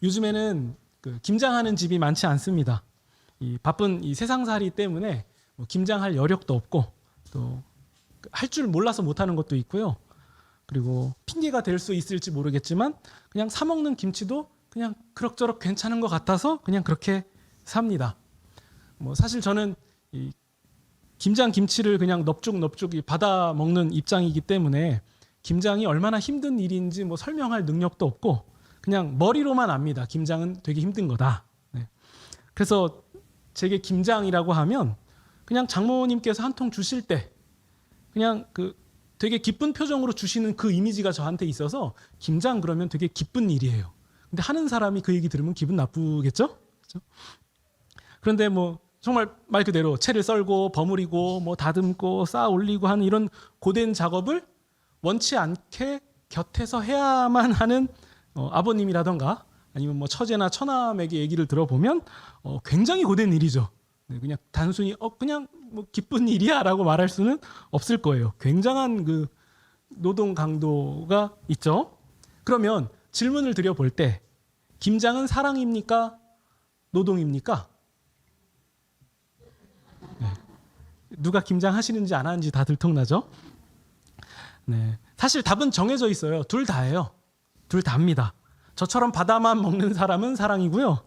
요즘에는 김장하는 집이 많지 않습니다. 이 바쁜 이 세상살이 때문에 김장할 여력도 없고 또 할 줄 몰라서 못하는 것도 있고요. 그리고 핑계가 될 수 있을지 모르겠지만 그냥 사 먹는 김치도 그냥 그럭저럭 괜찮은 것 같아서 그냥 그렇게 삽니다. 사실 저는 이 김장 김치를 그냥 넙죽 받아 먹는 입장이기 때문에 김장이 얼마나 힘든 일인지 설명할 능력도 없고 그냥 머리로만 압니다. 김장은 되게 힘든 거다. 네. 그래서 제게 김장이라고 하면 그냥 장모님께서 한 통 주실 때 그냥 되게 기쁜 표정으로 주시는 그 이미지가 저한테 있어서 김장 그러면 되게 기쁜 일이에요. 근데 하는 사람이 그 얘기 들으면 기분 나쁘겠죠? 그렇죠? 그런데 정말 말 그대로 채를 썰고 버무리고 다듬고 쌓아 올리고 하는 이런 고된 작업을 원치 않게 곁에서 해야만 하는 아버님이라던가 아니면 처제나 처남에게 얘기를 들어보면 굉장히 고된 일이죠. 네, 그냥 단순히 그냥 기쁜 일이야라고 말할 수는 없을 거예요. 굉장한 그 노동 강도가 있죠. 그러면 질문을 드려볼 때 김장은 사랑입니까? 노동입니까? 네. 누가 김장하시는지 안 하는지 다 들통나죠? 네. 사실 답은 정해져 있어요. 둘 다예요. 둘 다입니다. 저처럼 받아만 먹는 사람은 사랑이고요.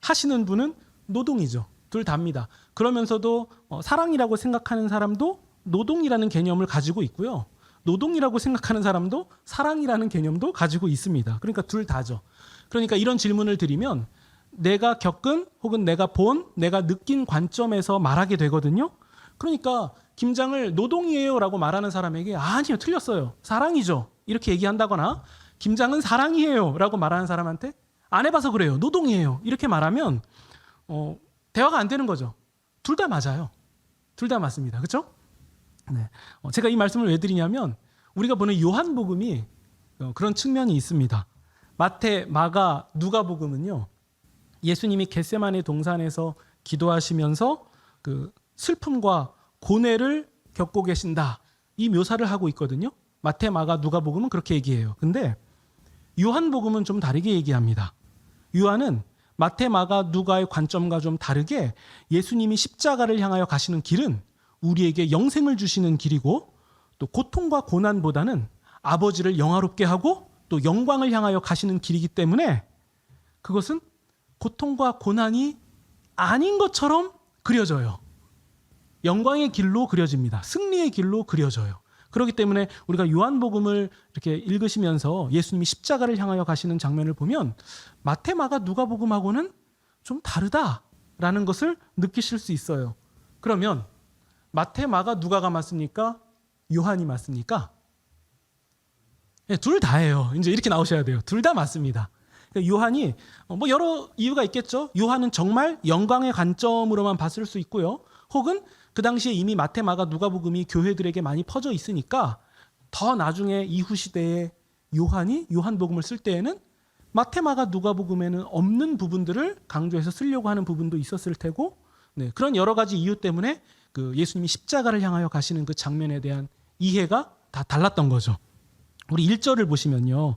하시는 분은 노동이죠. 둘 다입니다. 그러면서도 사랑이라고 생각하는 사람도 노동이라는 개념을 가지고 있고요. 노동이라고 생각하는 사람도 사랑이라는 개념도 가지고 있습니다. 그러니까 둘 다죠. 그러니까 이런 질문을 드리면 내가 겪은 혹은 내가 본, 내가 느낀 관점에서 말하게 되거든요. 그러니까 김장을 노동이에요 라고 말하는 사람에게 아니요, 틀렸어요. 사랑이죠. 이렇게 얘기한다거나 김장은 사랑이에요 라고 말하는 사람한테 안 해봐서 그래요. 노동이에요. 이렇게 말하면 대화가 안 되는 거죠. 둘 다 맞아요. 둘 다 맞습니다. 그렇죠? 네. 제가 이 말씀을 왜 드리냐면 우리가 보는 요한복음이 그런 측면이 있습니다. 마태, 마가, 누가복음은요. 예수님이 겟세마네 동산에서 기도하시면서 그 슬픔과 고뇌를 겪고 계신다. 이 묘사를 하고 있거든요. 마태, 마가, 누가복음은 그렇게 얘기해요. 근데 요한복음은 좀 다르게 얘기합니다. 요한은 마태, 마가, 누가의 관점과 좀 다르게 예수님이 십자가를 향하여 가시는 길은 우리에게 영생을 주시는 길이고 또 고통과 고난보다는 아버지를 영화롭게 하고 또 영광을 향하여 가시는 길이기 때문에 그것은 고통과 고난이 아닌 것처럼 그려져요. 영광의 길로 그려집니다. 승리의 길로 그려져요. 그렇기 때문에 우리가 요한복음을 이렇게 읽으시면서 예수님이 십자가를 향하여 가시는 장면을 보면 마태, 마가, 누가복음하고는 좀 다르다라는 것을 느끼실 수 있어요. 그러면 마태, 마가, 누가가 맞습니까? 요한이 맞습니까? 네, 둘 다예요. 이제 이렇게 나오셔야 돼요. 둘 다 맞습니다. 그러니까 요한이 여러 이유가 있겠죠. 요한은 정말 영광의 관점으로만 봤을 수 있고요. 혹은 그 당시에 이미 마태, 마가, 누가복음이 교회들에게 많이 퍼져 있으니까 더 나중에 이후 시대에 요한이 요한복음을 쓸 때에는 마태, 마가, 누가복음에는 없는 부분들을 강조해서 쓰려고 하는 부분도 있었을 테고 네, 그런 여러 가지 이유 때문에 그 예수님이 십자가를 향하여 가시는 그 장면에 대한 이해가 다 달랐던 거죠. 우리 1절을 보시면요.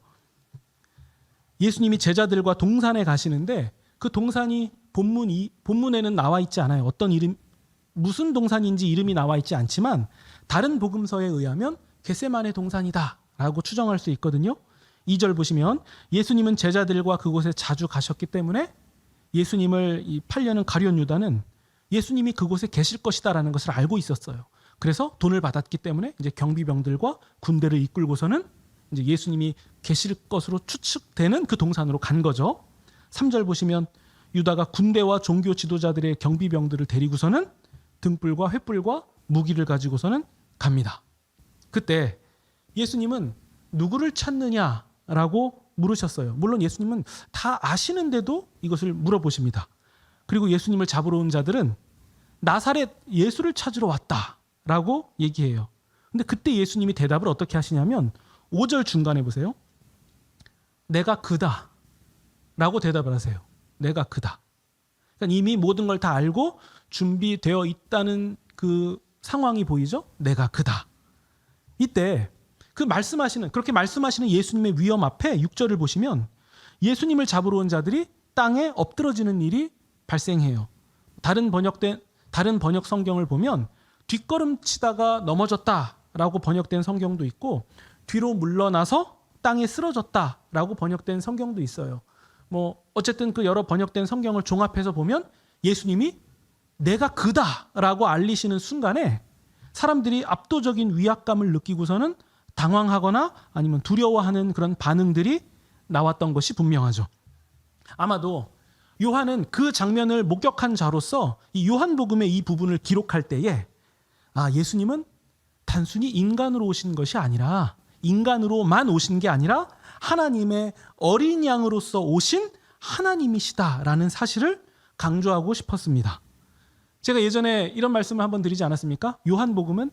예수님이 제자들과 동산에 가시는데 그 동산이 본문에는 나와 있지 않아요. 어떤 이름, 무슨 동산인지 이름이 나와 있지 않지만 다른 복음서에 의하면 겟세마네 동산이다라고 추정할 수 있거든요. 2절 보시면 예수님은 제자들과 그곳에 자주 가셨기 때문에 예수님을 팔려는 가룟 유다는 예수님이 그곳에 계실 것이다라는 것을 알고 있었어요. 그래서 돈을 받았기 때문에 이제 경비병들과 군대를 이끌고서는 이제 예수님이 계실 것으로 추측되는 그 동산으로 간 거죠. 3절 보시면 유다가 군대와 종교 지도자들의 경비병들을 데리고서는 등불과 횃불과 무기를 가지고서는 갑니다. 그때 예수님은 누구를 찾느냐라고 물으셨어요. 물론 예수님은 다 아시는데도 이것을 물어보십니다. 그리고 예수님을 잡으러 온 자들은 나사렛 예수를 찾으러 왔다라고 얘기해요. 근데 그때 예수님이 대답을 어떻게 하시냐면 5절 중간에 보세요. 내가 그다 라고 대답을 하세요. 내가 그다. 그러니까 이미 모든 걸 다 알고 준비되어 있다는 그 상황이 보이죠? 내가 그다. 이때 그렇게 말씀하시는 예수님의 위엄 앞에 6절을 보시면 예수님을 잡으러 온 자들이 땅에 엎드러지는 일이 발생해요. 다른 번역 성경을 보면 뒷걸음치다가 넘어졌다라고 번역된 성경도 있고 뒤로 물러나서 땅에 쓰러졌다라고 번역된 성경도 있어요. 어쨌든 그 여러 번역된 성경을 종합해서 보면 예수님이 내가 그다라고 알리시는 순간에 사람들이 압도적인 위압감을 느끼고서는 당황하거나 아니면 두려워하는 그런 반응들이 나왔던 것이 분명하죠. 아마도 요한은 그 장면을 목격한 자로서 이 요한복음의 이 부분을 기록할 때에 예수님은 단순히 인간으로 오신 것이 아니라 인간으로만 오신 게 아니라 하나님의 어린 양으로서 오신 하나님이시다라는 사실을 강조하고 싶었습니다. 제가 예전에 이런 말씀을 한번 드리지 않았습니까? 요한복음은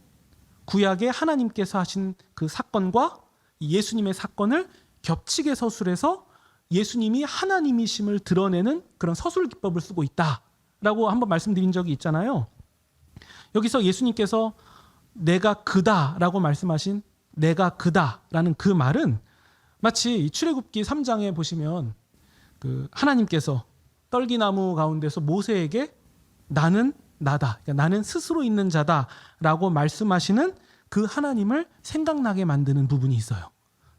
구약의 하나님께서 하신 그 사건과 예수님의 사건을 겹치게 서술해서 예수님이 하나님이심을 드러내는 그런 서술 기법을 쓰고 있다라고 한번 말씀드린 적이 있잖아요. 여기서 예수님께서 내가 그다라고 말씀하신 내가 그다라는 그 말은 마치 출애굽기 3장에 보시면 그 하나님께서 떨기나무 가운데서 모세에게 나는 나다, 그러니까 나는 스스로 있는 자다라고 말씀하시는 그 하나님을 생각나게 만드는 부분이 있어요.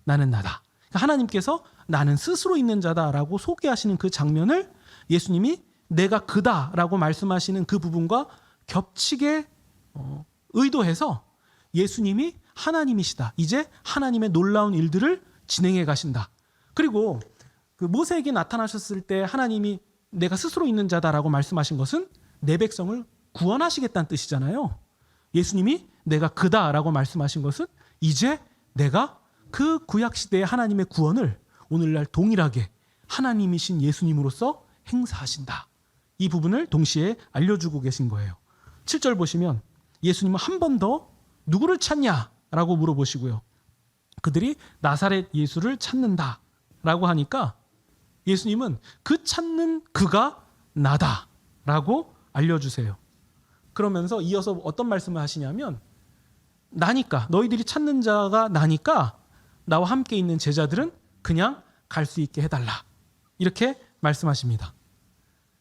나는 나다. 그러니까 하나님께서 나는 스스로 있는 자다라고 소개하시는 그 장면을 예수님이 내가 그다라고 말씀하시는 그 부분과 겹치게 의도해서 예수님이 하나님이시다. 이제 하나님의 놀라운 일들을 진행해 가신다. 그리고 그 모세에게 나타나셨을 때 하나님이 내가 스스로 있는 자다라고 말씀하신 것은 내 백성을 구원하시겠다는 뜻이잖아요. 예수님이 내가 그다라고 말씀하신 것은 이제 내가 그 구약시대의 하나님의 구원을 오늘날 동일하게 하나님이신 예수님으로서 행사하신다. 이 부분을 동시에 알려주고 계신 거예요. 7절 보시면 예수님은 한 번 더 누구를 찾냐라고 물어보시고요. 그들이 나사렛 예수를 찾는다라고 하니까 예수님은 그 찾는 그가 나다라고 알려주세요. 그러면서 이어서 어떤 말씀을 하시냐면 나니까 너희들이 찾는 자가 나니까 나와 함께 있는 제자들은 그냥 갈 수 있게 해달라. 이렇게 말씀하십니다.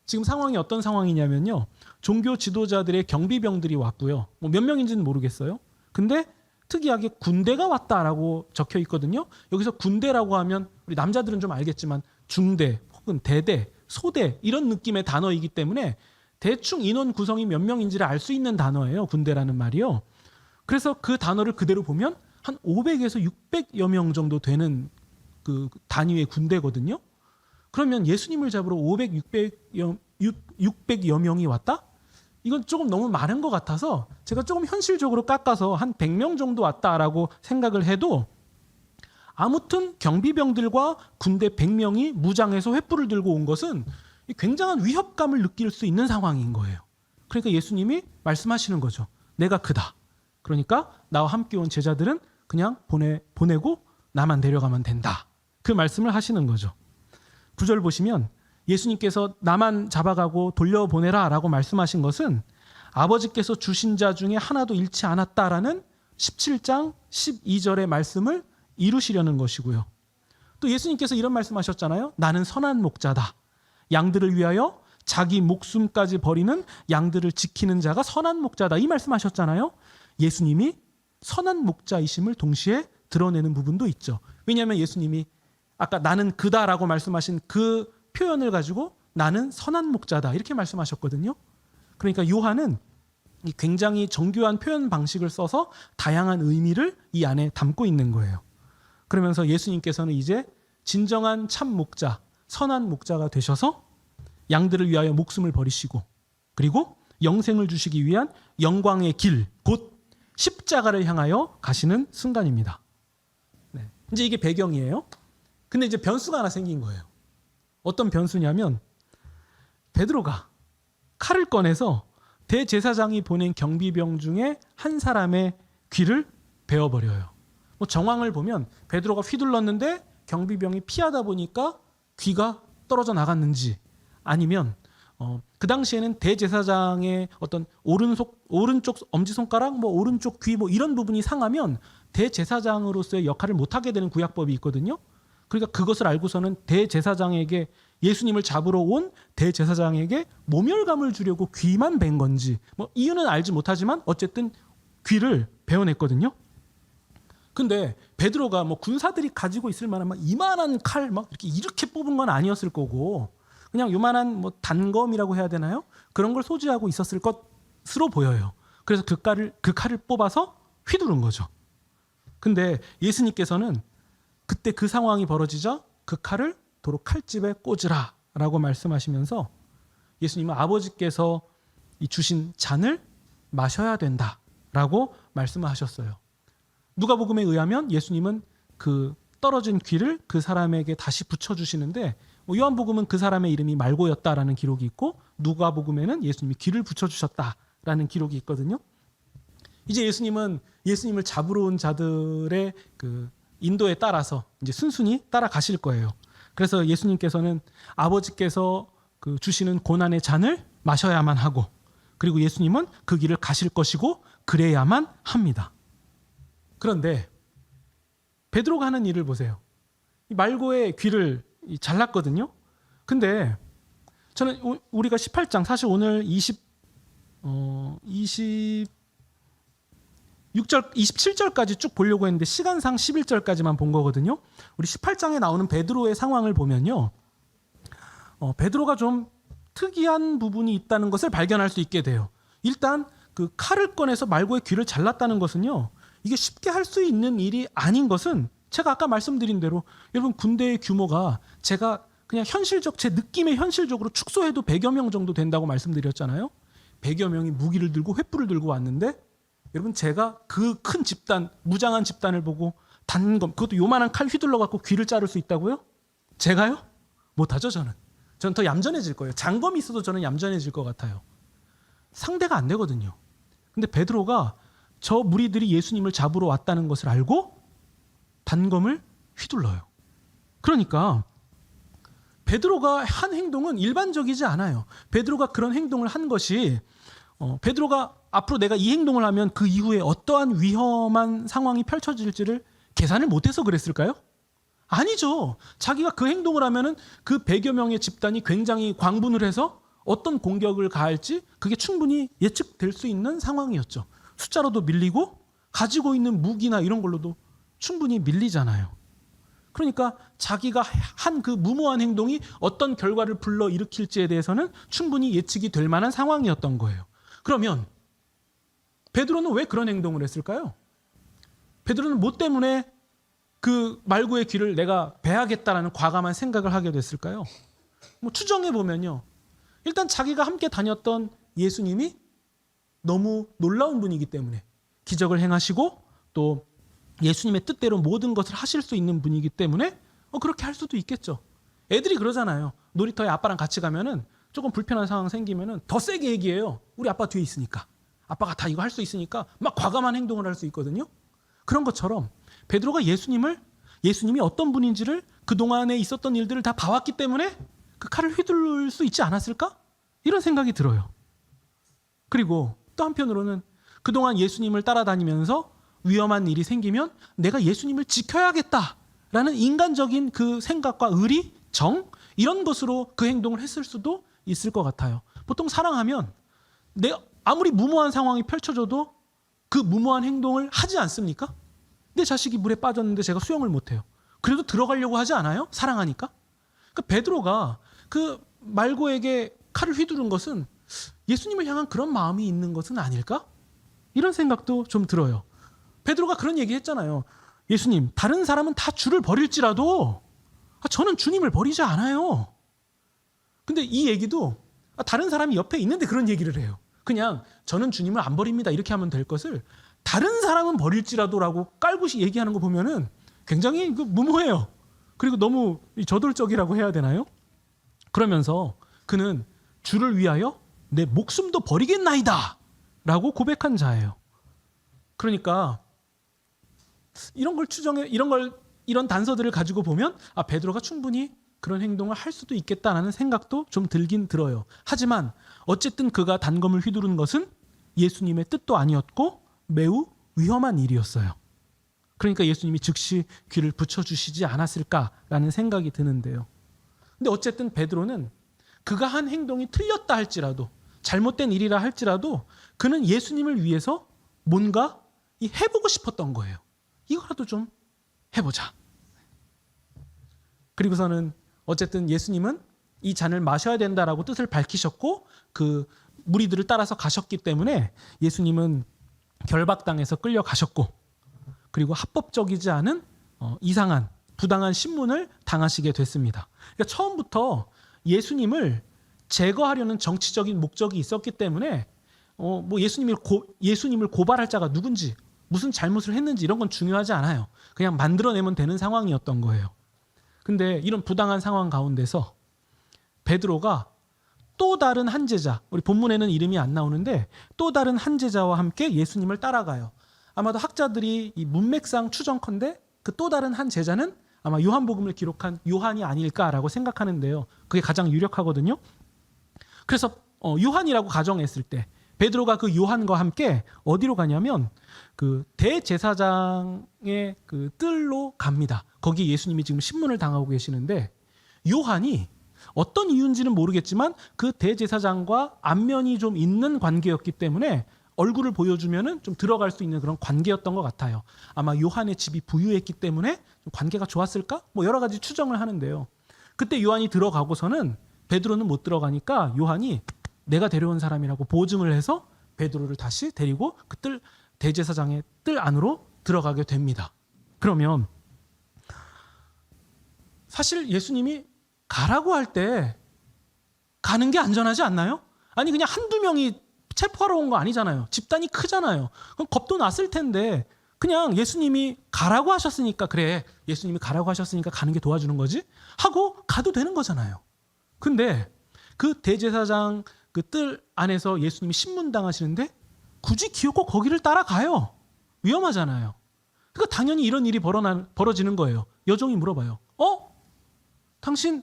지금 상황이 어떤 상황이냐면요. 종교 지도자들의 경비병들이 왔고요. 몇 명인지는 모르겠어요. 근데 특이하게 군대가 왔다라고 적혀 있거든요. 여기서 군대라고 하면 우리 남자들은 좀 알겠지만 중대 혹은 대대, 소대 이런 느낌의 단어이기 때문에 대충 인원 구성이 몇 명인지를 알 수 있는 단어예요. 군대라는 말이요. 그래서 그 단어를 그대로 보면 한 500에서 600여 명 정도 되는 그 단위의 군대거든요. 그러면 예수님을 잡으러 500, 600여 명이 왔다? 이건 조금 너무 많은 것 같아서 제가 조금 현실적으로 깎아서 한 100명 정도 왔다라고 생각을 해도 아무튼 경비병들과 군대 100명이 무장해서 횃불을 들고 온 것은 굉장한 위협감을 느낄 수 있는 상황인 거예요. 그러니까 예수님이 말씀하시는 거죠. 내가 그다. 그러니까 나와 함께 온 제자들은 그냥 보내고 나만 데려가면 된다. 그 말씀을 하시는 거죠. 9절 보시면 예수님께서 나만 잡아가고 돌려보내라 라고 말씀하신 것은 아버지께서 주신 자 중에 하나도 잃지 않았다라는 17장 12절의 말씀을 이루시려는 것이고요. 또 예수님께서 이런 말씀하셨잖아요. 나는 선한 목자다. 양들을 위하여 자기 목숨까지 버리는 양들을 지키는 자가 선한 목자다. 이 말씀하셨잖아요. 예수님이 선한 목자이심을 동시에 드러내는 부분도 있죠. 왜냐하면 예수님이 아까 나는 그다라고 말씀하신 그 표현을 가지고 나는 선한 목자다 이렇게 말씀하셨거든요. 그러니까 요한은 굉장히 정교한 표현 방식을 써서 다양한 의미를 이 안에 담고 있는 거예요. 그러면서 예수님께서는 이제 진정한 참 목자, 선한 목자가 되셔서 양들을 위하여 목숨을 버리시고 그리고 영생을 주시기 위한 영광의 길, 곧 십자가를 향하여 가시는 순간입니다. 네. 이제 이게 배경이에요. 근데 이제 변수가 하나 생긴 거예요. 어떤 변수냐면 베드로가 칼을 꺼내서 대제사장이 보낸 경비병 중에 한 사람의 귀를 베어버려요. 정황을 보면 베드로가 휘둘렀는데 경비병이 피하다 보니까 귀가 떨어져 나갔는지 아니면 그 당시에는 대제사장의 어떤 오른쪽 엄지손가락, 오른쪽 귀 이런 부분이 상하면 대제사장으로서의 역할을 못하게 되는 구약법이 있거든요. 그러니까 그것을 알고서는 대제사장에게 예수님을 잡으러 온 대제사장에게 모멸감을 주려고 귀만 벤 건지 뭐 이유는 알지 못하지만 어쨌든 귀를 베어냈거든요. 근데 베드로가 뭐 군사들이 가지고 있을 만한 막 이만한 칼 막 이렇게 뽑은 건 아니었을 거고 그냥 요만한 뭐 단검이라고 해야 되나요? 그런 걸 소지하고 있었을 것으로 보여요. 그래서 그 칼을 뽑아서 휘두른 거죠. 근데 예수님께서는 그때 그 상황이 벌어지자 그 칼을 도로 칼집에 꽂으라 라고 말씀하시면서 예수님은 아버지께서 주신 잔을 마셔야 된다 라고 말씀을 하셨어요. 누가복음에 의하면 예수님은 그 떨어진 귀를 그 사람에게 다시 붙여주시는데 요한복음은 그 사람의 이름이 말고였다라는 기록이 있고 누가복음에는 예수님이 귀를 붙여주셨다라는 기록이 있거든요. 이제 예수님은 예수님을 잡으러 온 자들의 그 인도에 따라서 이제 순순히 따라가실 거예요. 그래서 예수님께서는 아버지께서 그 주시는 고난의 잔을 마셔야만 하고 그리고 예수님은 그 길을 가실 것이고 그래야만 합니다. 그런데 베드로가 하는 일을 보세요. 말고의 귀를 잘랐거든요. 근데 저는 우리가 18장 사실 오늘 27절까지 쭉 보려고 했는데 시간상 11절까지만 본 거거든요. 우리 18장에 나오는 베드로의 상황을 보면요. 베드로가 좀 특이한 부분이 있다는 것을 발견할 수 있게 돼요. 일단 그 칼을 꺼내서 말고의 귀를 잘랐다는 것은요. 이게 쉽게 할 수 있는 일이 아닌 것은 제가 아까 말씀드린 대로 여러분 군대의 규모가 제가 그냥 제 느낌에 현실적으로 축소해도 100여 명 정도 된다고 말씀드렸잖아요. 100여 명이 무기를 들고 횃불을 들고 왔는데 여러분 제가 그 큰 집단, 무장한 집단을 보고 단검, 그것도 요만한 칼 휘둘러 갖고 귀를 자를 수 있다고요? 제가요? 못하죠 저는. 저는 더 얌전해질 거예요. 장검이 있어도 저는 얌전해질 것 같아요. 상대가 안 되거든요. 근데 베드로가 저 무리들이 예수님을 잡으러 왔다는 것을 알고 단검을 휘둘러요. 그러니까 베드로가 한 행동은 일반적이지 않아요. 베드로가 그런 행동을 한 것이 베드로가 앞으로 내가 이 행동을 하면 그 이후에 어떠한 위험한 상황이 펼쳐질지를 계산을 못해서 그랬을까요? 아니죠. 자기가 그 행동을 하면은 그 100여 명의 집단이 굉장히 광분을 해서 어떤 공격을 가할지 그게 충분히 예측될 수 있는 상황이었죠. 숫자로도 밀리고 가지고 있는 무기나 이런 걸로도 충분히 밀리잖아요. 그러니까 자기가 한 그 무모한 행동이 어떤 결과를 불러일으킬지에 대해서는 충분히 예측이 될 만한 상황이었던 거예요. 그러면 베드로는 왜 그런 행동을 했을까요? 베드로는 뭐 때문에 그 말고의 귀를 내가 베야겠다라는 과감한 생각을 하게 됐을까요? 뭐 추정해 보면요. 일단 자기가 함께 다녔던 예수님이 너무 놀라운 분이기 때문에 기적을 행하시고 또 예수님의 뜻대로 모든 것을 하실 수 있는 분이기 때문에 그렇게 할 수도 있겠죠. 애들이 그러잖아요. 놀이터에 아빠랑 같이 가면은 조금 불편한 상황 생기면은 더 세게 얘기해요. 우리 아빠 뒤에 있으니까. 아빠가 다 이거 할 수 있으니까 막 과감한 행동을 할 수 있거든요. 그런 것처럼 베드로가 예수님이 어떤 분인지를 그동안에 있었던 일들을 다 봐왔기 때문에 그 칼을 휘둘릴 수 있지 않았을까? 이런 생각이 들어요. 그리고 또 한편으로는 그동안 예수님을 따라다니면서 위험한 일이 생기면 내가 예수님을 지켜야겠다라는 인간적인 그 생각과 의리, 정 이런 것으로 그 행동을 했을 수도 있을 것 같아요. 보통 사랑하면 내가 아무리 무모한 상황이 펼쳐져도 그 무모한 행동을 하지 않습니까? 내 자식이 물에 빠졌는데 제가 수영을 못해요. 그래도 들어가려고 하지 않아요? 사랑하니까. 그러니까 베드로가 그 말고에게 칼을 휘두른 것은 예수님을 향한 그런 마음이 있는 것은 아닐까? 이런 생각도 좀 들어요. 베드로가 그런 얘기 했잖아요. 예수님, 다른 사람은 다 주를 버릴지라도 저는 주님을 버리지 않아요. 근데 이 얘기도 다른 사람이 옆에 있는데 그런 얘기를 해요. 그냥 저는 주님을 안 버립니다 이렇게 하면 될 것을 다른 사람은 버릴지라도라고 깔고시 얘기하는 거 보면은 굉장히 무모해요. 그리고 너무 저돌적이라고 해야 되나요? 그러면서 그는 주를 위하여 내 목숨도 버리겠나이다 라고 고백한 자예요. 그러니까 이런 단서들을 가지고 보면 베드로가 충분히 그런 행동을 할 수도 있겠다라는 생각도 좀 들긴 들어요. 하지만 어쨌든 그가 단검을 휘두른 것은 예수님의 뜻도 아니었고 매우 위험한 일이었어요. 그러니까 예수님이 즉시 귀를 붙여주시지 않았을까라는 생각이 드는데요. 근데 어쨌든 베드로는 그가 한 행동이 틀렸다 할지라도 잘못된 일이라 할지라도 그는 예수님을 위해서 뭔가 해보고 싶었던 거예요. 이거라도 좀 해보자. 그리고서는 어쨌든 예수님은 이 잔을 마셔야 된다라고 뜻을 밝히셨고 그 무리들을 따라서 가셨기 때문에 예수님은 결박당해서 끌려가셨고 그리고 합법적이지 않은 이상한 부당한 신문을 당하시게 됐습니다. 그러니까 처음부터 예수님을 제거하려는 정치적인 목적이 있었기 때문에 뭐 예수님을 고발할 자가 누군지 무슨 잘못을 했는지 이런 건 중요하지 않아요. 그냥 만들어내면 되는 상황이었던 거예요. 근데 이런 부당한 상황 가운데서 베드로가 또 다른 한 제자, 우리 본문에는 이름이 안 나오는데 또 다른 한 제자와 함께 예수님을 따라가요. 아마도 학자들이 이 문맥상 추정컨대 그 또 다른 한 제자는 아마 요한복음을 기록한 요한이 아닐까라고 생각하는데요. 그게 가장 유력하거든요. 그래서 요한이라고 가정했을 때 베드로가 그 요한과 함께 어디로 가냐면 그 대제사장의 그 뜰로 갑니다. 거기 예수님이 지금 신문을 당하고 계시는데 요한이 어떤 이유인지는 모르겠지만 그 대제사장과 안면이 좀 있는 관계였기 때문에 얼굴을 보여주면은 좀 들어갈 수 있는 그런 관계였던 것 같아요. 아마 요한의 집이 부유했기 때문에 좀 관계가 좋았을까? 뭐 여러 가지 추정을 하는데요. 그때 요한이 들어가고서는 베드로는 못 들어가니까 요한이 내가 데려온 사람이라고 보증을 해서 베드로를 다시 데리고 그 대제사장의 뜰 안으로 들어가게 됩니다. 그러면 사실 예수님이 가라고 할 때 가는 게 안전하지 않나요? 아니 그냥 한두 명이 체포하러 온 거 아니잖아요. 집단이 크잖아요. 그럼 겁도 났을 텐데 그냥 예수님이 가라고 하셨으니까 그래 예수님이 가라고 하셨으니까 가는 게 도와주는 거지 하고 가도 되는 거잖아요. 근데 그 대제사장 그 뜰 안에서 예수님이 신문당하시는데 굳이 기어코 거기를 따라가요. 위험하잖아요. 그러니까 당연히 이런 일이 벌어지는 거예요. 여종이 물어봐요. 당신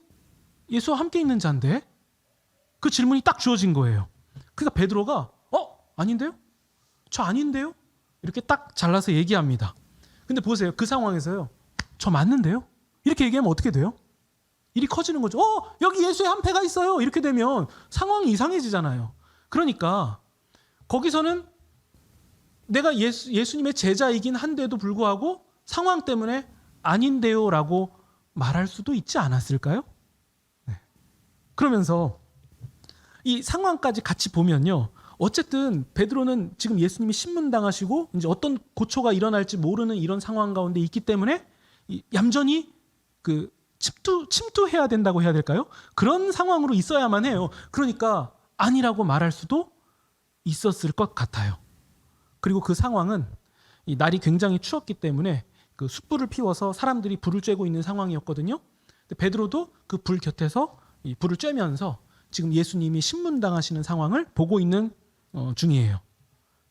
예수와 함께 있는 자인데? 그 질문이 딱 주어진 거예요. 그러니까 베드로가 아닌데요? 저 아닌데요? 이렇게 딱 잘라서 얘기합니다. 근데 보세요. 그 상황에서요. 저 맞는데요? 이렇게 얘기하면 어떻게 돼요? 일이 커지는 거죠. 여기 예수의 한패가 있어요. 이렇게 되면 상황이 이상해지잖아요. 그러니까 거기서는 내가 예수님의 제자이긴 한데도 불구하고 상황 때문에 아닌데요라고 말할 수도 있지 않았을까요? 네. 그러면서 이 상황까지 같이 보면요. 어쨌든 베드로는 지금 예수님이 신문당하시고 이제 어떤 고초가 일어날지 모르는 이런 상황 가운데 있기 때문에 얌전히 그 침투해야 된다고 해야 될까요? 그런 상황으로 있어야만 해요. 그러니까 아니라고 말할 수도 있었을 것 같아요. 그리고 그 상황은 이 날이 굉장히 추웠기 때문에 그 숯불을 피워서 사람들이 불을 쬐고 있는 상황이었거든요. 근데 베드로도 그 불 곁에서 이 불을 쬐면서 지금 예수님이 신문당하시는 상황을 보고 있는 중이에요.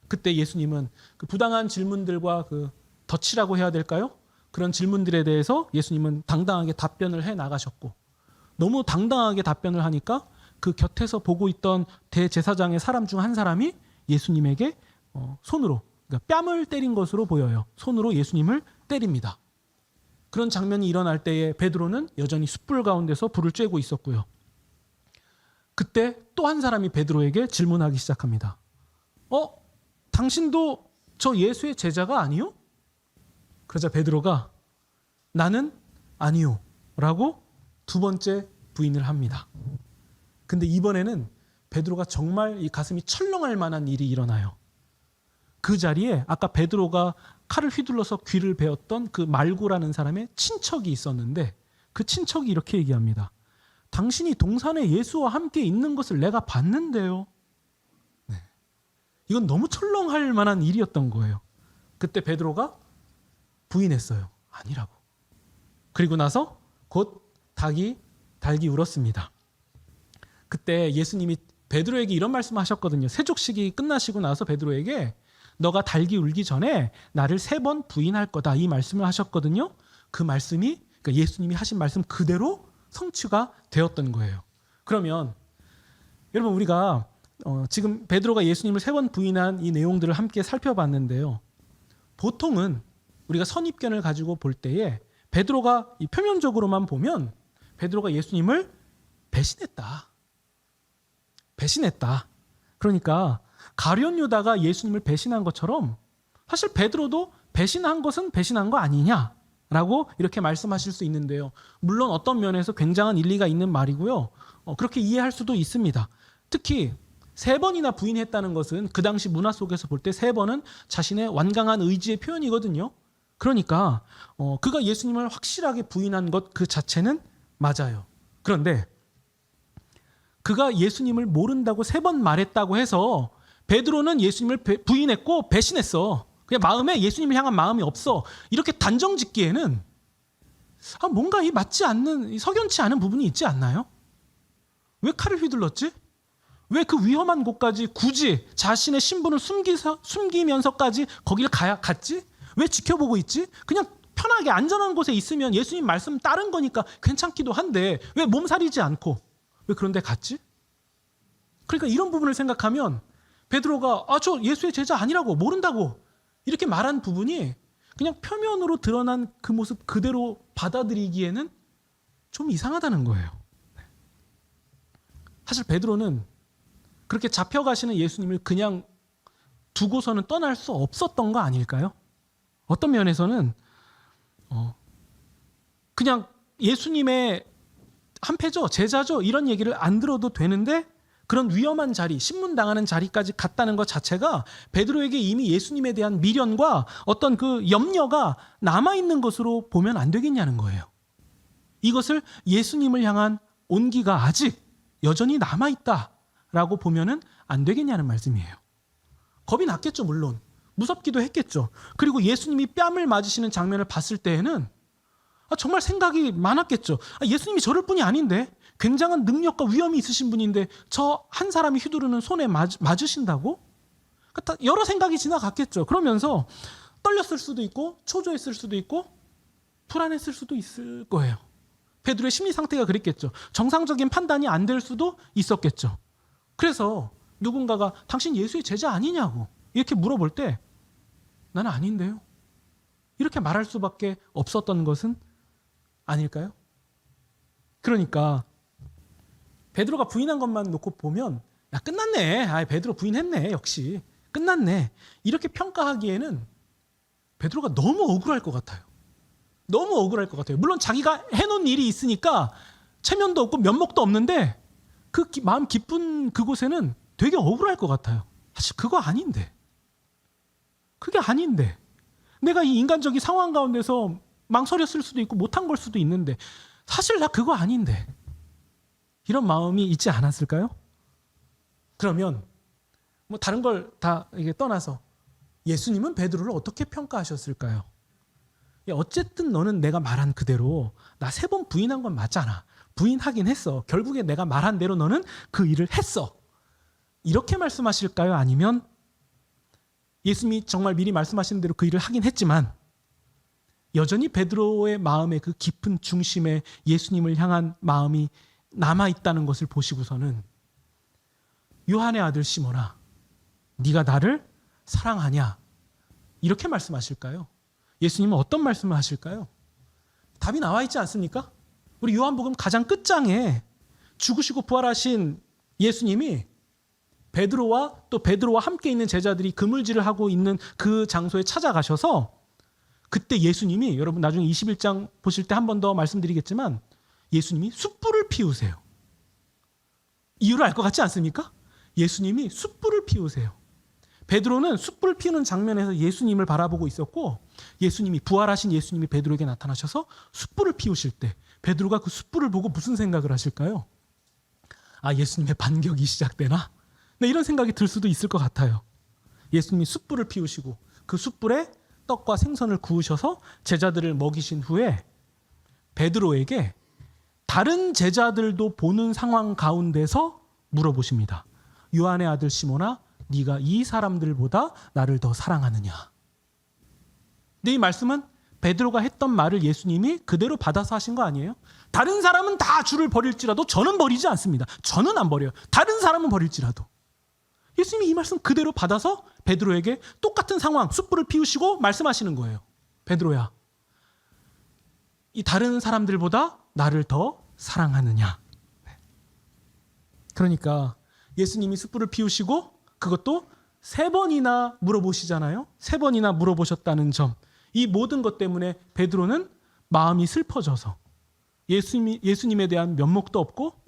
그때 예수님은 그 부당한 질문들과 그 덫이라고 해야 될까요? 그런 질문들에 대해서 예수님은 당당하게 답변을 해 나가셨고 너무 당당하게 답변을 하니까 그 곁에서 보고 있던 대제사장의 사람 중 한 사람이 예수님에게 손으로 그러니까 뺨을 때린 것으로 보여요. 손으로 예수님을 때립니다. 그런 장면이 일어날 때에 베드로는 여전히 숯불 가운데서 불을 쬐고 있었고요. 그때 또 한 사람이 베드로에게 질문하기 시작합니다. 당신도 저 예수의 제자가 아니요? 그러자 베드로가 나는 아니요 라고 두 번째 부인을 합니다. 근데 이번에는 베드로가 정말 이 가슴이 철렁할 만한 일이 일어나요. 그 자리에 아까 베드로가 칼을 휘둘러서 귀를 베었던 그 말고라는 사람의 친척이 있었는데 그 친척이 이렇게 얘기합니다. 당신이 동산에 예수와 함께 있는 것을 내가 봤는데요. 네. 이건 너무 철렁할 만한 일이었던 거예요. 그때 베드로가 부인했어요. 아니라고. 그리고 나서 곧 달기 울었습니다. 그때 예수님이 베드로에게 이런 말씀하셨거든요. 세족식이 끝나시고 나서 베드로에게 너가 달기 울기 전에 나를 3번 부인할 거다 이 말씀을 하셨거든요. 그 말씀이 그러니까 예수님이 하신 말씀 그대로 성취가 되었던 거예요. 그러면 여러분 우리가 지금 베드로가 예수님을 3번 부인한 이 내용들을 함께 살펴봤는데요. 보통은 우리가 선입견을 가지고 볼 때에 베드로가 이 표면적으로만 보면 베드로가 예수님을 배신했다. 그러니까 가룟 유다가 예수님을 배신한 것처럼 사실 베드로도 배신한 것은 배신한 거 아니냐라고 이렇게 말씀하실 수 있는데요. 물론 어떤 면에서 굉장한 일리가 있는 말이고요. 그렇게 이해할 수도 있습니다. 특히 3번이나 부인했다는 것은 그 당시 문화 속에서 볼 때 3번은 자신의 완강한 의지의 표현이거든요. 그러니까 그가 예수님을 확실하게 부인한 것 그 자체는 맞아요. 그런데 그가 예수님을 모른다고 3번 말했다고 해서 베드로는 예수님을 부인했고 배신했어. 그냥 마음에 예수님을 향한 마음이 없어. 이렇게 단정 짓기에는 뭔가 맞지 않는, 석연치 않은 부분이 있지 않나요? 왜 칼을 휘둘렀지? 왜 그 위험한 곳까지 굳이 자신의 신분을 숨기면서까지 거기를 갔지? 왜 지켜보고 있지? 그냥 편하게 안전한 곳에 있으면 예수님 말씀 따른 거니까 괜찮기도 한데 왜 몸살이지 않고 왜 그런 데 갔지? 그러니까 이런 부분을 생각하면 베드로가 저 예수의 제자 아니라고, 모른다고 이렇게 말한 부분이 그냥 표면으로 드러난 그 모습 그대로 받아들이기에는 좀 이상하다는 거예요. 사실 베드로는 그렇게 잡혀가시는 예수님을 그냥 두고서는 떠날 수 없었던 거 아닐까요? 어떤 면에서는 그냥 예수님의 한패죠, 제자죠 이런 얘기를 안 들어도 되는데 그런 위험한 자리, 신문당하는 자리까지 갔다는 것 자체가 베드로에게 이미 예수님에 대한 미련과 어떤 그 염려가 남아있는 것으로 보면 안 되겠냐는 거예요. 이것을 예수님을 향한 온기가 아직 여전히 남아있다라고 보면은 안 되겠냐는 말씀이에요. 겁이 났겠죠, 물론. 무섭기도 했겠죠. 그리고 예수님이 뺨을 맞으시는 장면을 봤을 때에는 정말 생각이 많았겠죠. 예수님이 저럴 분이 아닌데, 굉장한 능력과 위험이 있으신 분인데 저 한 사람이 휘두르는 손에 맞으신다고? 여러 생각이 지나갔겠죠. 그러면서 떨렸을 수도 있고 초조했을 수도 있고 불안했을 수도 있을 거예요. 베드로의 심리 상태가 그랬겠죠. 정상적인 판단이 안 될 수도 있었겠죠. 그래서 누군가가 당신 예수의 제자 아니냐고 이렇게 물어볼 때 나는 아닌데요. 이렇게 말할 수밖에 없었던 것은 아닐까요? 그러니까 베드로가 부인한 것만 놓고 보면 끝났네. 베드로 부인했네. 역시 끝났네. 이렇게 평가하기에는 베드로가 너무 억울할 것 같아요. 너무 억울할 것 같아요. 물론 자기가 해놓은 일이 있으니까 체면도 없고 면목도 없는데 그 마음 깊은 그곳에는 되게 억울할 것 같아요. 사실 그거 아닌데. 그게 아닌데. 내가 이 인간적인 상황 가운데서 망설였을 수도 있고 못한 걸 수도 있는데 사실 나 그거 아닌데. 이런 마음이 있지 않았을까요? 그러면 다른 걸 다 떠나서 예수님은 베드로를 어떻게 평가하셨을까요? 어쨌든 너는 내가 말한 그대로 나 3번 부인한 건 맞잖아. 부인하긴 했어. 결국에 내가 말한 대로 너는 그 일을 했어. 이렇게 말씀하실까요? 아니면 예수님이 정말 미리 말씀하신 대로 그 일을 하긴 했지만 여전히 베드로의 마음의 그 깊은 중심에 예수님을 향한 마음이 남아있다는 것을 보시고서는 요한의 아들 시몬아, 네가 나를 사랑하냐? 이렇게 말씀하실까요? 예수님은 어떤 말씀을 하실까요? 답이 나와 있지 않습니까? 우리 요한복음 가장 끝장에 죽으시고 부활하신 예수님이 베드로와 또 베드로와 함께 있는 제자들이 그물질을 하고 있는 그 장소에 찾아가셔서 그때 예수님이, 여러분 나중에 21장 보실 때 한 번 더 말씀드리겠지만 예수님이 숯불을 피우세요. 이유를 알 것 같지 않습니까? 예수님이 숯불을 피우세요. 베드로는 숯불을 피우는 장면에서 예수님을 바라보고 있었고 예수님이, 부활하신 예수님이 베드로에게 나타나셔서 숯불을 피우실 때 베드로가 그 숯불을 보고 무슨 생각을 하실까요? 예수님의 반격이 시작되나? 네, 이런 생각이 들 수도 있을 것 같아요. 예수님이 숯불을 피우시고 그 숯불에 떡과 생선을 구우셔서 제자들을 먹이신 후에 베드로에게 다른 제자들도 보는 상황 가운데서 물어보십니다. 요한의 아들 시몬아, 네가 이 사람들보다 나를 더 사랑하느냐? 근데 이 말씀은 베드로가 했던 말을 예수님이 그대로 받아서 하신 거 아니에요? 다른 사람은 다 주를 버릴지라도 저는 버리지 않습니다. 저는 안 버려요. 다른 사람은 버릴지라도. 예수님이 이 말씀 그대로 받아서 베드로에게 똑같은 상황, 숯불을 피우시고 말씀하시는 거예요. 베드로야, 이 다른 사람들보다 나를 더 사랑하느냐? 그러니까 예수님이 숯불을 피우시고 그것도 3번이나 물어보시잖아요. 3번이나 물어보셨다는 점, 이 모든 것 때문에 베드로는 마음이 슬퍼져서 예수님에 대한 면목도 없고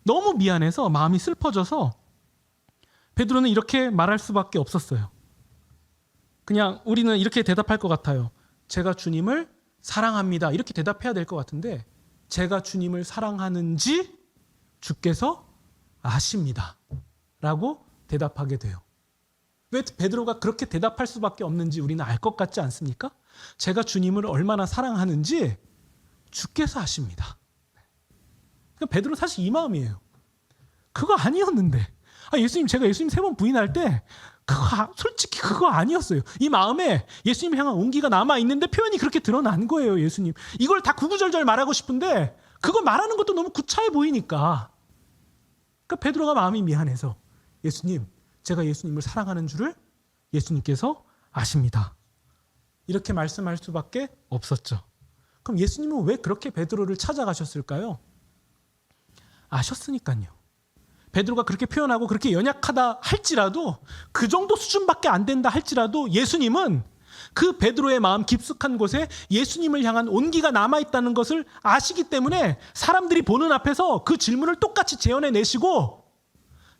너무 미안해서 마음이 슬퍼져서 베드로는 이렇게 말할 수밖에 없었어요. 그냥 우리는 이렇게 대답할 것 같아요. 제가 주님을 사랑합니다. 이렇게 대답해야 될 것 같은데, 제가 주님을 사랑하는지 주께서 아십니다. 라고 대답하게 돼요. 왜 베드로가 그렇게 대답할 수밖에 없는지 우리는 알 것 같지 않습니까? 제가 주님을 얼마나 사랑하는지 주께서 아십니다. 베드로 사실 이 마음이에요. 그거 아니었는데. 예수님, 제가 예수님 3번 부인할 때 솔직히 그거 아니었어요. 이 마음에 예수님 향한 온기가 남아있는데 표현이 그렇게 드러난 거예요. 예수님, 이걸 다 구구절절 말하고 싶은데 그거 말하는 것도 너무 구차해 보이니까. 그러니까 베드로가 마음이 미안해서, 예수님, 제가 예수님을 사랑하는 줄을 예수님께서 아십니다. 이렇게 말씀할 수밖에 없었죠. 그럼 예수님은 왜 그렇게 베드로를 찾아가셨을까요? 아셨으니까요. 베드로가 그렇게 표현하고 그렇게 연약하다 할지라도, 그 정도 수준밖에 안 된다 할지라도 예수님은 그 베드로의 마음 깊숙한 곳에 예수님을 향한 온기가 남아있다는 것을 아시기 때문에 사람들이 보는 앞에서 그 질문을 똑같이 재현해내시고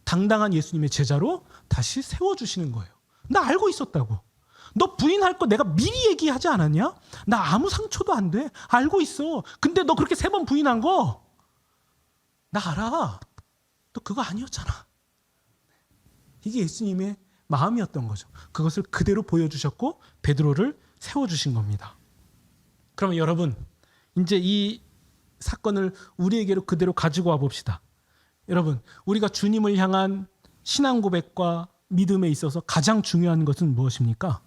당당한 예수님의 제자로 다시 세워주시는 거예요. 나 알고 있었다고. 너 부인할 거 내가 미리 얘기하지 않았냐? 나 아무 상처도 안 돼. 알고 있어. 근데 너 그렇게 3번 부인한 거 나 알아. 너 그거 아니었잖아. 이게 예수님의 마음이었던 거죠. 그것을 그대로 보여주셨고 베드로를 세워주신 겁니다. 그러면 여러분, 이제 이 사건을 우리에게로 그대로 가지고 와 봅시다. 여러분, 우리가 주님을 향한 신앙 고백과 믿음에 있어서 가장 중요한 것은 무엇입니까?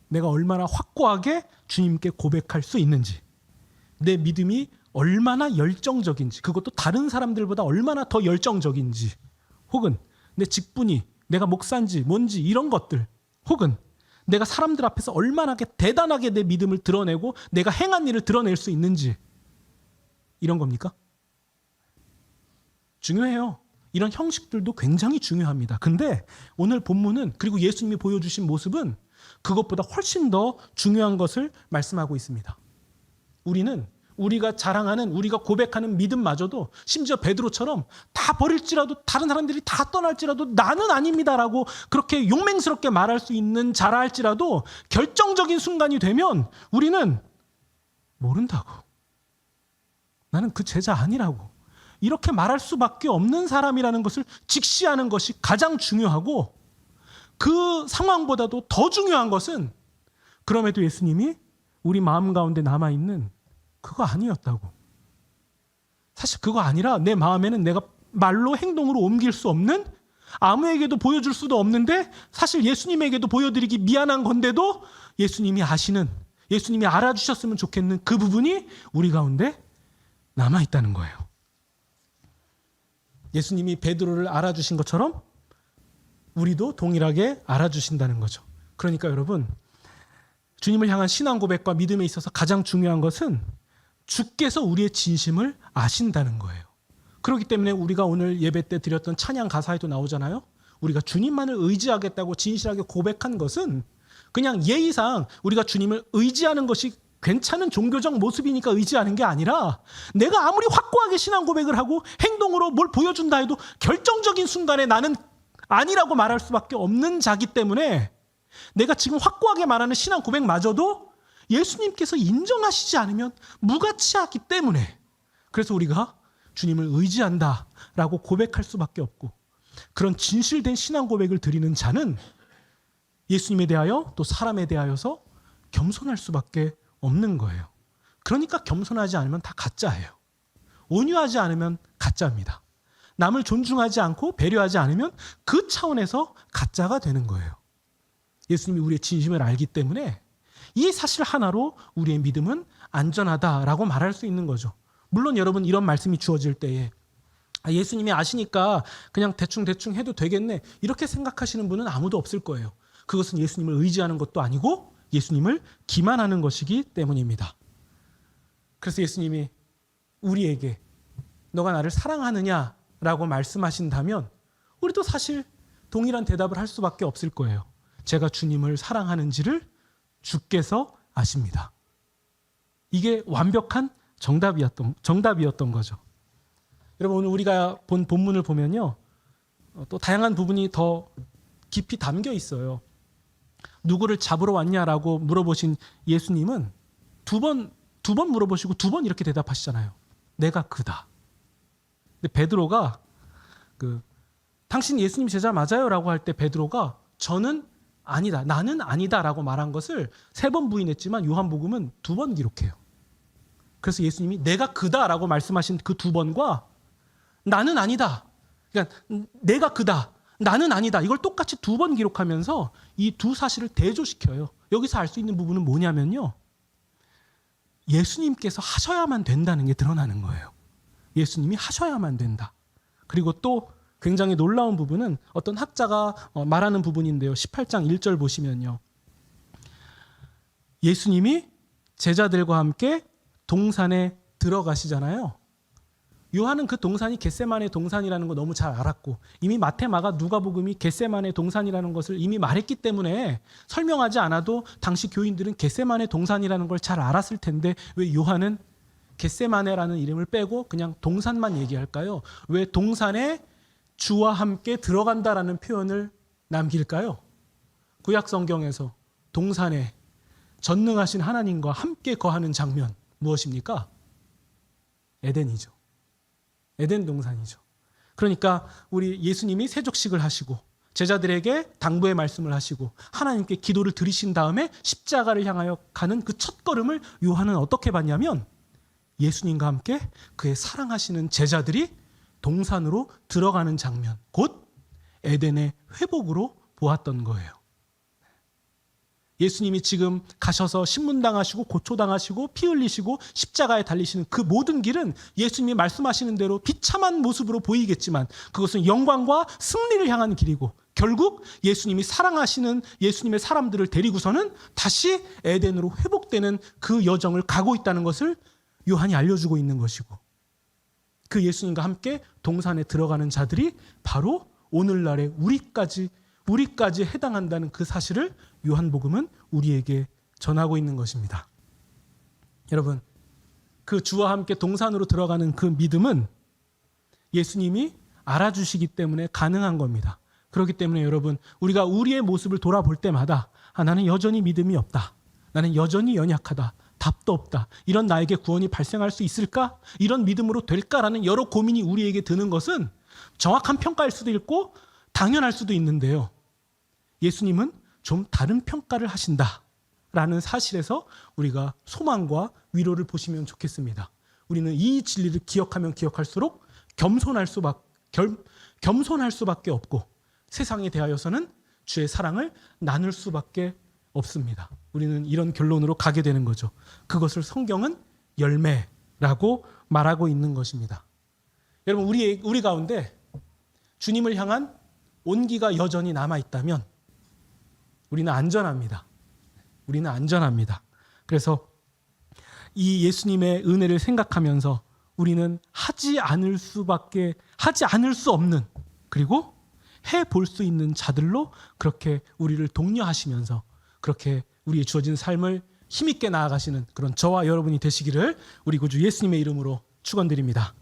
내가 얼마나 확고하게 주님께 고백할 수 있는지, 내 믿음이 얼마나 열정적인지, 그것도 다른 사람들보다 얼마나 더 열정적인지, 혹은 내 직분이, 내가 목사인지 뭔지 이런 것들, 혹은 내가 사람들 앞에서 얼마나 대단하게 내 믿음을 드러내고 내가 행한 일을 드러낼 수 있는지, 이런 겁니까? 중요해요. 이런 형식들도 굉장히 중요합니다. 근데 오늘 본문은, 그리고 예수님이 보여주신 모습은 그것보다 훨씬 더 중요한 것을 말씀하고 있습니다. 우리가 자랑하는, 우리가 고백하는 믿음마저도 심지어 베드로처럼 다 버릴지라도, 다른 사람들이 다 떠날지라도 나는 아닙니다라고 그렇게 용맹스럽게 말할 수 있는 자라 할지라도 결정적인 순간이 되면 우리는 모른다고, 나는 그 제자 아니라고 이렇게 말할 수밖에 없는 사람이라는 것을 직시하는 것이 가장 중요하고, 그 상황보다도 더 중요한 것은 그럼에도 예수님이 우리 마음 가운데 남아있는 그거 아니었다고. 사실 그거 아니라 내 마음에는 내가 말로 행동으로 옮길 수 없는, 아무에게도 보여줄 수도 없는데 사실 예수님에게도 보여드리기 미안한 건데도 예수님이 아시는, 예수님이 알아주셨으면 좋겠는 그 부분이 우리 가운데 남아있다는 거예요. 예수님이 베드로를 알아주신 것처럼 우리도 동일하게 알아주신다는 거죠. 그러니까 여러분, 주님을 향한 신앙 고백과 믿음에 있어서 가장 중요한 것은 주께서 우리의 진심을 아신다는 거예요. 그렇기 때문에 우리가 오늘 예배 때 드렸던 찬양 가사에도 나오잖아요. 우리가 주님만을 의지하겠다고 진실하게 고백한 것은 그냥 예의상 우리가 주님을 의지하는 것이 괜찮은 종교적 모습이니까 의지하는 게 아니라, 내가 아무리 확고하게 신앙 고백을 하고 행동으로 뭘 보여준다 해도 결정적인 순간에 나는 아니라고 말할 수밖에 없는 자기 때문에, 내가 지금 확고하게 말하는 신앙 고백마저도 예수님께서 인정하시지 않으면 무가치하기 때문에, 그래서 우리가 주님을 의지한다라고 고백할 수밖에 없고, 그런 진실된 신앙 고백을 드리는 자는 예수님에 대하여 또 사람에 대하여서 겸손할 수밖에 없는 거예요. 그러니까 겸손하지 않으면 다 가짜예요. 온유하지 않으면 가짜입니다. 남을 존중하지 않고 배려하지 않으면 그 차원에서 가짜가 되는 거예요. 예수님이 우리의 진심을 알기 때문에 이 사실 하나로 우리의 믿음은 안전하다라고 말할 수 있는 거죠. 물론 여러분, 이런 말씀이 주어질 때에 예수님이 아시니까 그냥 대충 해도 되겠네, 이렇게 생각하시는 분은 아무도 없을 거예요. 그것은 예수님을 의지하는 것도 아니고 예수님을 기만하는 것이기 때문입니다. 그래서 예수님이 우리에게 너가 나를 사랑하느냐라고 말씀하신다면 우리도 사실 동일한 대답을 할 수밖에 없을 거예요. 제가 주님을 사랑하는지를 주께서 아십니다. 이게 완벽한 정답이었던 거죠. 여러분, 오늘 우리가 본 본문을 보면요, 또 다양한 부분이 더 깊이 담겨 있어요. 누구를 잡으러 왔냐라고 물어보신 예수님은 두 번 물어보시고 두 번 이렇게 대답하시잖아요. 내가 그다. 근데 베드로가 당신 예수님 제자 맞아요라고 할 때 베드로가 저는 아니다, 나는 아니다라고 말한 것을 3번 부인했지만 요한복음은 2번 기록해요. 그래서 예수님이 내가 그다라고 말씀하신 그 2번과 나는 아니다, 그러니까 내가 그다, 나는 아니다, 이걸 똑같이 2번 기록하면서 이 두 사실을 대조시켜요. 여기서 알 수 있는 부분은 뭐냐면요, 예수님께서 하셔야만 된다는 게 드러나는 거예요. 예수님이 하셔야만 된다. 그리고 또 굉장히 놀라운 부분은 어떤 학자가 말하는 부분인데요. 18장 1절 보시면요, 예수님이 제자들과 함께 동산에 들어가시잖아요. 요한은 그 동산이 겟세마네 동산이라는 거 너무 잘 알았고, 이미 마태, 마가, 누가복음이 겟세마네 동산이라는 것을 이미 말했기 때문에 설명하지 않아도 당시 교인들은 겟세마네 동산이라는 걸 잘 알았을 텐데 왜 요한은 겟세마네라는 이름을 빼고 그냥 동산만 얘기할까요? 왜 동산에 주와 함께 들어간다라는 표현을 남길까요? 구약 성경에서 동산에 전능하신 하나님과 함께 거하는 장면 무엇입니까? 에덴이죠. 에덴 동산이죠. 그러니까 우리 예수님이 세족식을 하시고 제자들에게 당부의 말씀을 하시고 하나님께 기도를 드리신 다음에 십자가를 향하여 가는 그 첫 걸음을 요한은 어떻게 봤냐면 예수님과 함께 그의 사랑하시는 제자들이 동산으로 들어가는 장면, 곧 에덴의 회복으로 보았던 거예요. 예수님이 지금 가셔서 신문당하시고 고초당하시고 피 흘리시고 십자가에 달리시는 그 모든 길은 예수님이 말씀하시는 대로 비참한 모습으로 보이겠지만 그것은 영광과 승리를 향한 길이고, 결국 예수님이 사랑하시는 예수님의 사람들을 데리고서는 다시 에덴으로 회복되는 그 여정을 가고 있다는 것을 요한이 알려주고 있는 것이고, 그 예수님과 함께 동산에 들어가는 자들이 바로 오늘날의 우리까지 해당한다는 그 사실을 요한복음은 우리에게 전하고 있는 것입니다. 여러분, 그 주와 함께 동산으로 들어가는 그 믿음은 예수님이 알아주시기 때문에 가능한 겁니다. 그렇기 때문에 여러분, 우리가 우리의 모습을 돌아볼 때마다 나는 여전히 믿음이 없다, 나는 여전히 연약하다, 답도 없다, 이런 나에게 구원이 발생할 수 있을까? 이런 믿음으로 될까라는 여러 고민이 우리에게 드는 것은 정확한 평가일 수도 있고 당연할 수도 있는데요, 예수님은 좀 다른 평가를 하신다라는 사실에서 우리가 소망과 위로를 보시면 좋겠습니다. 우리는 이 진리를 기억하면 기억할수록 겸손할 수밖에 없고 세상에 대하여서는 주의 사랑을 나눌 수밖에 없습니다. 우리는 이런 결론으로 가게 되는 거죠. 그것을 성경은 열매라고 말하고 있는 것입니다. 여러분, 우리 가운데 주님을 향한 온기가 여전히 남아있다면 우리는 안전합니다. 우리는 안전합니다. 그래서 이 예수님의 은혜를 생각하면서 우리는 하지 않을 수 없는, 그리고 해볼 수 있는 자들로 그렇게 우리를 독려하시면서 그렇게 우리의 주어진 삶을 힘있게 나아가시는 그런 저와 여러분이 되시기를 우리 구주 예수님의 이름으로 축원드립니다.